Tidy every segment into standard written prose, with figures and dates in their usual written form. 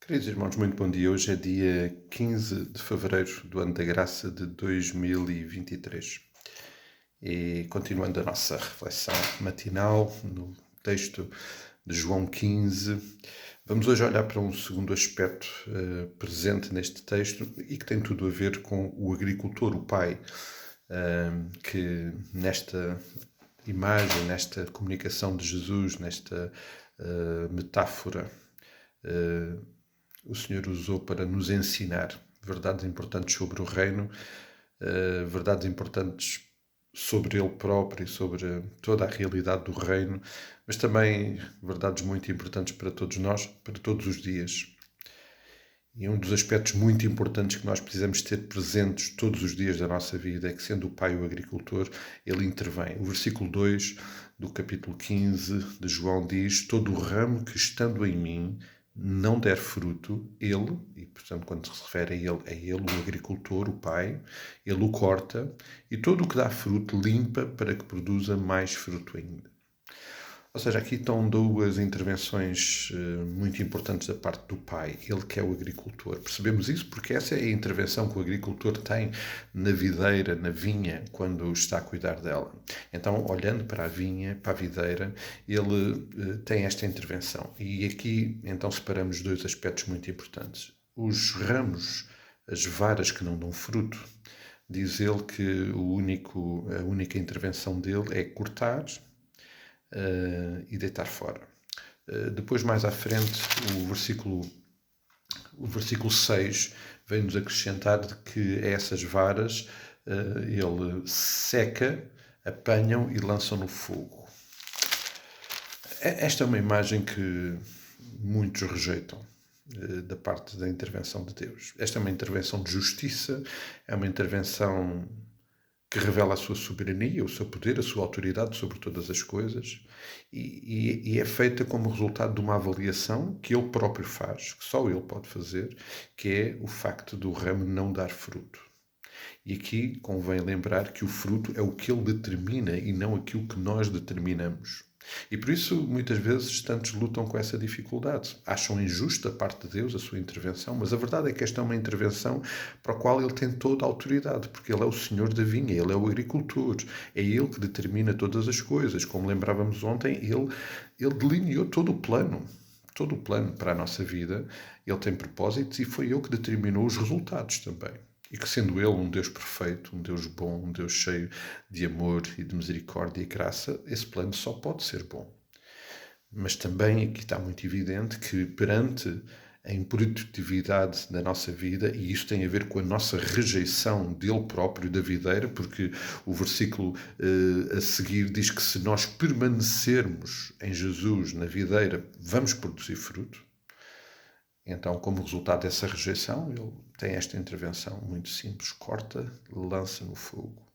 Queridos irmãos, muito bom dia. Hoje é dia 15 de fevereiro do ano da graça de 2023. E continuando a nossa reflexão matinal no texto de João 15, vamos hoje olhar para um segundo aspecto presente neste texto e que tem tudo a ver com o agricultor, o pai, que nesta imagem, nesta comunicação de Jesus, nesta metáfora, o Senhor usou para nos ensinar verdades importantes sobre o reino, verdades importantes sobre Ele próprio e sobre toda a realidade do reino, mas também verdades muito importantes para todos nós, para todos os dias. E um dos aspectos muito importantes que nós precisamos ter presentes todos os dias da nossa vida é que, sendo o Pai o agricultor, Ele intervém. O versículo 2 do capítulo 15 de João diz: todo o ramo que estando em mim não der fruto, Ele, e portanto quando se refere a Ele, é Ele o agricultor, o Pai, Ele o corta, e todo o que dá fruto limpa para que produza mais fruto ainda. Ou seja, aqui estão duas intervenções muito importantes da parte do pai, ele que é o agricultor. Percebemos isso porque essa é a intervenção que o agricultor tem na videira, na vinha, quando está a cuidar dela. Então, olhando para a vinha, para a videira, ele tem esta intervenção. E aqui, então, separamos dois aspectos muito importantes. Os ramos, as varas que não dão fruto, diz ele que a única intervenção dele é cortar e deitar fora. Depois, mais à frente, o versículo 6 vem-nos acrescentar de que essas varas ele seca, apanham e lançam no fogo. Esta é uma imagem que muitos rejeitam da parte da intervenção de Deus. Esta é uma intervenção de justiça, é uma intervenção que revela a sua soberania, o seu poder, a sua autoridade sobre todas as coisas, e é feita como resultado de uma avaliação que ele próprio faz, que só ele pode fazer, que é o facto do ramo não dar fruto. E aqui convém lembrar que o fruto é o que ele determina e não aquilo que nós determinamos. E por isso, muitas vezes, tantos lutam com essa dificuldade. Acham injusta a parte de Deus a sua intervenção, mas a verdade é que esta é uma intervenção para a qual ele tem toda a autoridade, porque ele é o Senhor da vinha, ele é o agricultor, é ele que determina todas as coisas. Como lembrávamos ontem, ele delineou todo o plano para a nossa vida. Ele tem propósitos e foi ele que determinou os resultados também. E que, sendo Ele um Deus perfeito, um Deus bom, um Deus cheio de amor e de misericórdia e graça, esse plano só pode ser bom. Mas também aqui está muito evidente que, perante a improdutividade da nossa vida, e isto tem a ver com a nossa rejeição dele próprio, da videira, porque o versículo a seguir diz que se nós permanecermos em Jesus, na videira, vamos produzir fruto. Então, como resultado dessa rejeição, ele tem esta intervenção muito simples: corta, lança no fogo.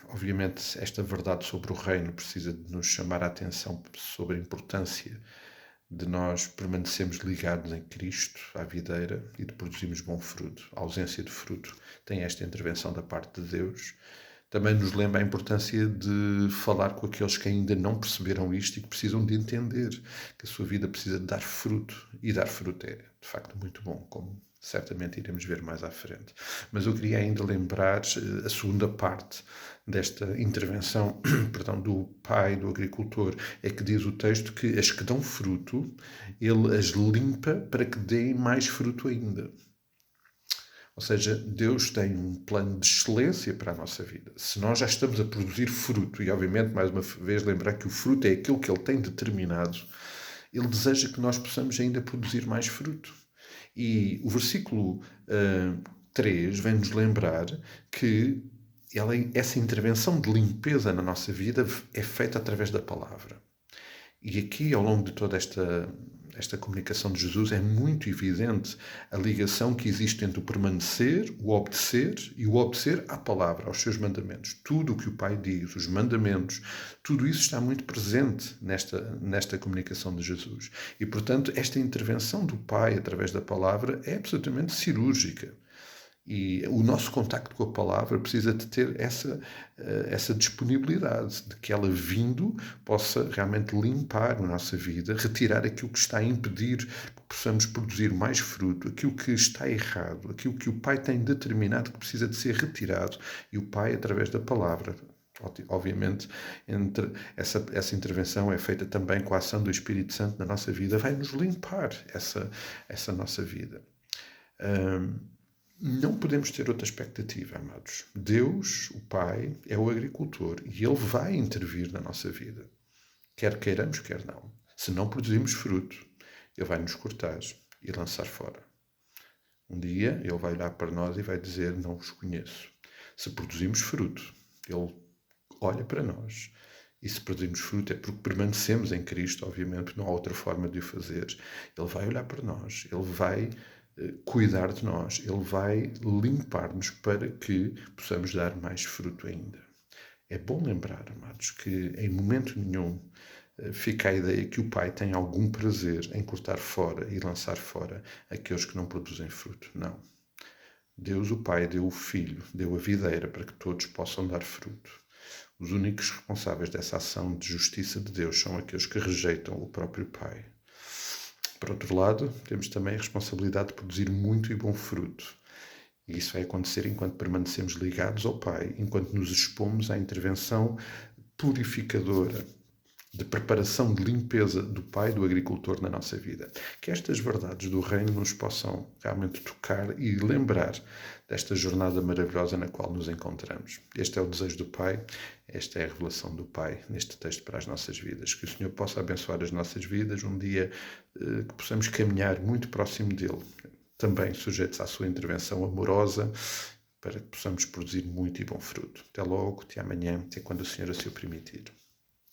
Obviamente, esta verdade sobre o reino precisa de nos chamar a atenção sobre a importância de nós permanecermos ligados em Cristo, à videira, e de produzirmos bom fruto. A ausência de fruto tem esta intervenção da parte de Deus. Também nos lembra a importância de falar com aqueles que ainda não perceberam isto e que precisam de entender que a sua vida precisa de dar fruto. E dar fruto é, de facto, muito bom, como certamente iremos ver mais à frente. Mas eu queria ainda lembrar a segunda parte desta intervenção, perdão, do pai, do agricultor, é que diz o texto que as que dão fruto, ele as limpa para que deem mais fruto ainda. Ou seja, Deus tem um plano de excelência para a nossa vida. Se nós já estamos a produzir fruto, e obviamente, mais uma vez, lembrar que o fruto é aquilo que Ele tem determinado, Ele deseja que nós possamos ainda produzir mais fruto. E o versículo 3 vem-nos lembrar que essa intervenção de limpeza na nossa vida é feita através da palavra. E aqui, ao longo de toda esta comunicação de Jesus, é muito evidente a ligação que existe entre o permanecer, o obedecer e o obedecer à palavra, aos seus mandamentos. Tudo o que o Pai diz, os mandamentos, tudo isso está muito presente nesta comunicação de Jesus. E, portanto, esta intervenção do Pai através da palavra é absolutamente cirúrgica. E o nosso contacto com a palavra precisa de ter essa disponibilidade, de que ela vindo possa realmente limpar a nossa vida, retirar aquilo que está a impedir que possamos produzir mais fruto, aquilo que está errado, aquilo que o Pai tem determinado que precisa de ser retirado, e o Pai, através da palavra. Obviamente, essa intervenção é feita também com a ação do Espírito Santo na nossa vida, vai nos limpar essa nossa vida. Não podemos ter outra expectativa, amados. Deus, o Pai, é o agricultor e Ele vai intervir na nossa vida. Quer queiramos, quer não. Se não produzimos fruto, Ele vai nos cortar e lançar fora. Um dia Ele vai olhar para nós e vai dizer: não vos conheço. Se produzimos fruto, Ele olha para nós. E se produzimos fruto é porque permanecemos em Cristo, obviamente, não há outra forma de o fazer. Ele vai olhar para nós, Ele vai cuidar de nós, Ele vai limpar-nos para que possamos dar mais fruto ainda. É bom lembrar, amados, que em momento nenhum fica a ideia que o Pai tem algum prazer em cortar fora e lançar fora aqueles que não produzem fruto. Não. Deus, o Pai, deu o Filho, deu a videira para que todos possam dar fruto. Os únicos responsáveis dessa ação de justiça de Deus são aqueles que rejeitam o próprio Pai. Por outro lado, temos também a responsabilidade de produzir muito e bom fruto. E isso vai acontecer enquanto permanecemos ligados ao Pai, enquanto nos expomos à intervenção purificadora, de preparação, de limpeza do Pai, do agricultor na nossa vida. Que estas verdades do Reino nos possam realmente tocar e lembrar desta jornada maravilhosa na qual nos encontramos. Este é o desejo do Pai, esta é a revelação do Pai neste texto para as nossas vidas. Que o Senhor possa abençoar as nossas vidas, um dia que possamos caminhar muito próximo dEle, também sujeitos à sua intervenção amorosa, para que possamos produzir muito e bom fruto. Até logo, até amanhã, até quando o Senhor assim o permitir.